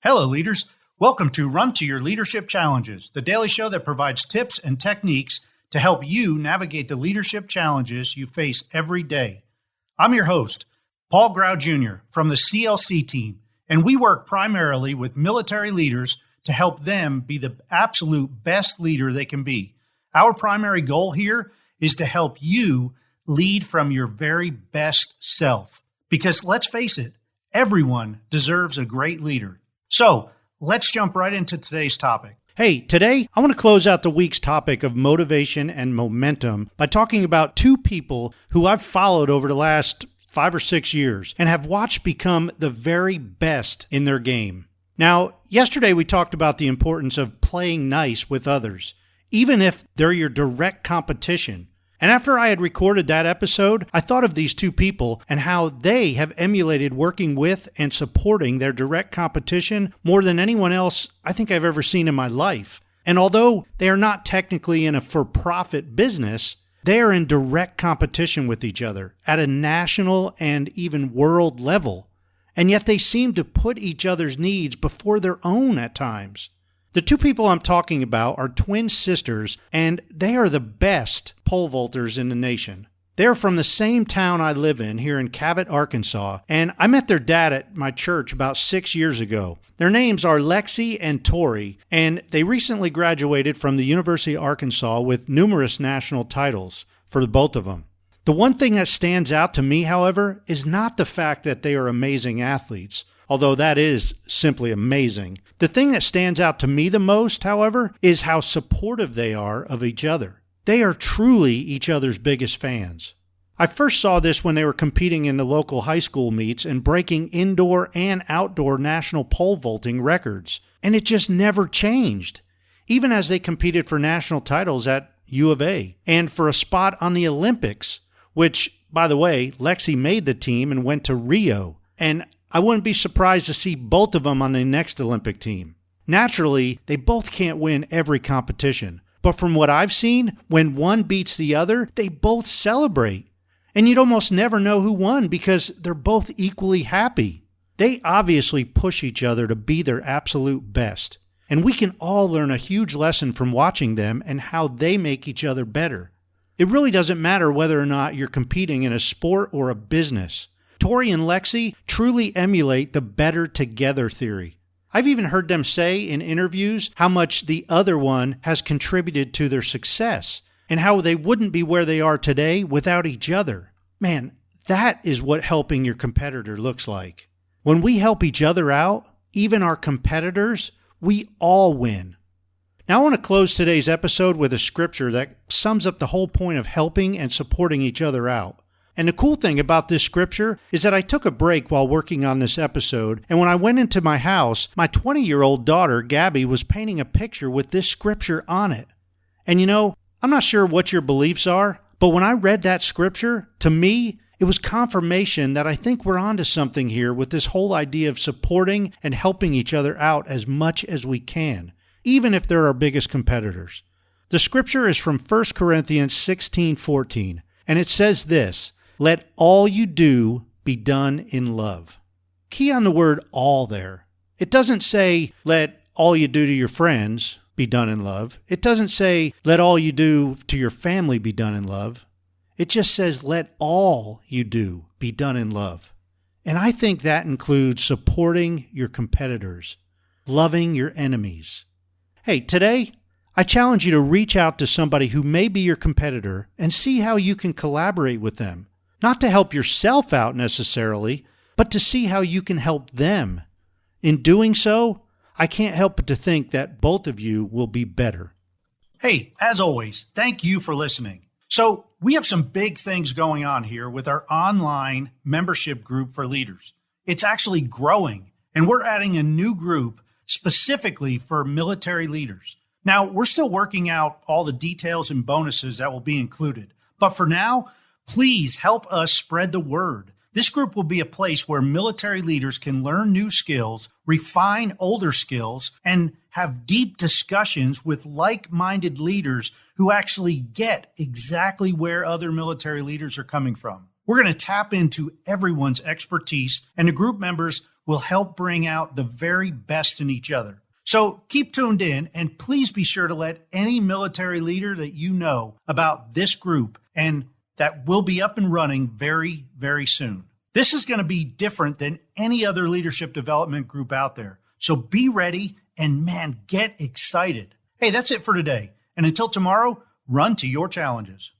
Hello, leaders. Welcome to Run to Your Leadership Challenges, the daily show that provides tips and techniques to help you navigate the leadership challenges you face every day. I'm your host, Paul Grau Jr. from the CLC Team, and we work primarily with military leaders to help them be the absolute best leader they can be. Our primary goal here is to help you lead from your very best self. Because let's face it, everyone deserves a great leader. So let's jump right into today's topic. Hey, today I want to close out the week's topic of motivation and momentum by talking about two people who I've followed over the last 5 or 6 years and have watched become the very best in their game. Now, yesterday we talked about the importance of playing nice with others, even if they're your direct competition. And after I had recorded that episode, I thought of these two people and how they have emulated working with and supporting their direct competition more than anyone else I think I've ever seen in my life. And although they are not technically in a for-profit business, they are in direct competition with each other at a national and even world level. And yet they seem to put each other's needs before their own at times. The two people I'm talking about are twin sisters, and they are the best pole vaulters in the nation. They're from the same town I live in here in Cabot, Arkansas, and I met their dad at my church about 6 years ago. Their names are Lexi and Tori, and they recently graduated from the University of Arkansas with numerous national titles for the both of them. The one thing that stands out to me, however, is not the fact that they are amazing athletes, although that is simply amazing. The thing that stands out to me the most, however, is how supportive they are of each other. They are truly each other's biggest fans. I first saw this when they were competing in the local high school meets and breaking indoor and outdoor national pole vaulting records, and it just never changed, even as they competed for national titles at U of A and for a spot on the Olympics, which, by the way, Lexi made the team and went to Rio, and I wouldn't be surprised to see both of them on the next Olympic team. Naturally, they both can't win every competition, but from what I've seen, when one beats the other, they both celebrate. And you'd almost never know who won because they're both equally happy. They obviously push each other to be their absolute best. And we can all learn a huge lesson from watching them and how they make each other better. It really doesn't matter whether or not you're competing in a sport or a business. Tori and Lexi truly emulate the better together theory. I've even heard them say in interviews how much the other one has contributed to their success and how they wouldn't be where they are today without each other. Man, that is what helping your competitor looks like. When we help each other out, even our competitors, we all win. Now I want to close today's episode with a scripture that sums up the whole point of helping and supporting each other out. And the cool thing about this scripture is that I took a break while working on this episode, and when I went into my house, my 20-year-old daughter, Gabby, was painting a picture with this scripture on it. And you know, I'm not sure what your beliefs are, but when I read that scripture, to me, it was confirmation that I think we're onto something here with this whole idea of supporting and helping each other out as much as we can, even if they're our biggest competitors. The scripture is from 1 Corinthians 16:14, and it says this: "Let all you do be done in love." Key on the word all there. It doesn't say, let all you do to your friends be done in love. It doesn't say, let all you do to your family be done in love. It just says, let all you do be done in love. And I think that includes supporting your competitors, loving your enemies. Hey, today, I challenge you to reach out to somebody who may be your competitor and see how you can collaborate with them. Not to help yourself out necessarily, but to see how you can help them. In doing so, I can't help but to think that both of you will be better. Hey, as always, thank you for listening. So we have some big things going on here with our online membership group for leaders. It's actually growing, and we're adding a new group specifically for military leaders. Now, we're still working out all the details and bonuses that will be included, but for now, please help us spread the word. This group will be a place where military leaders can learn new skills, refine older skills, and have deep discussions with like-minded leaders who actually get exactly where other military leaders are coming from. We're going to tap into everyone's expertise, and the group members will help bring out the very best in each other. So keep tuned in, and please be sure to let any military leader that you know about this group, and that will be up and running very, very soon. This is going to be different than any other leadership development group out there. So be ready and, man, get excited. Hey, that's it for today. And until tomorrow, run to your challenges.